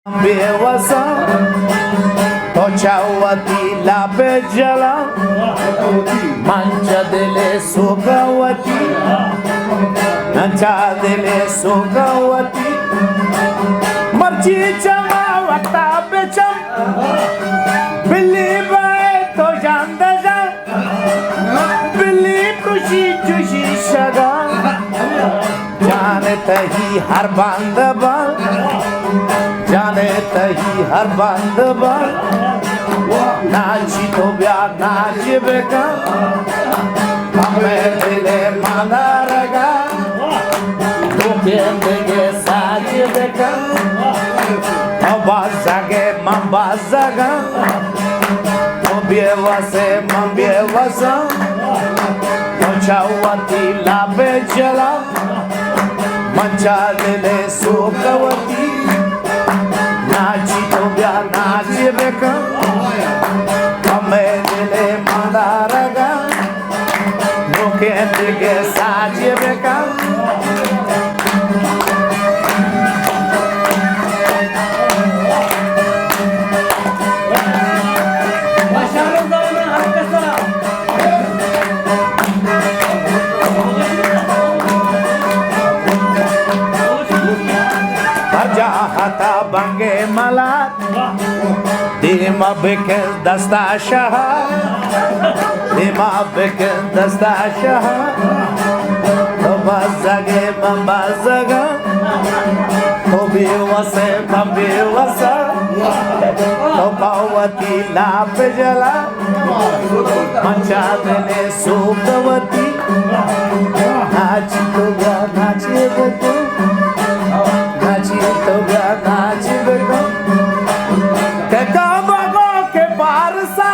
बेवसा तोचावती लाभे जला मंच दिले सुखवती नचा दिले सुखवती मर्जी चमा वक्ता बेचम बिल्ली बाय तो जान जा बिल्ली खुशी खुशी शगा जानत ही हर बांधवा जाने तही हर बांधवा नाची तो ब्या नाच बेका हमें दिले माना रगा तुके साज बेका मबाजागे मबाजागा बेवसे बेवसा तोचावती लाभे जला मंचा दिले सुखवती नाची तो ब्या नाच बेका हमें दिले मादारगा लोके दिगे साज बेका हता बंगे मला दिमा बिके दस्ता शाह दिमा बिके दस्ता शाह तो बजगे बजगा तो बेवसे बेवसा तो पावती लाभ जला मंचा दिले सुखवती नाच तो नाचे बतो तो नाच बेगो के काबगो के पारसा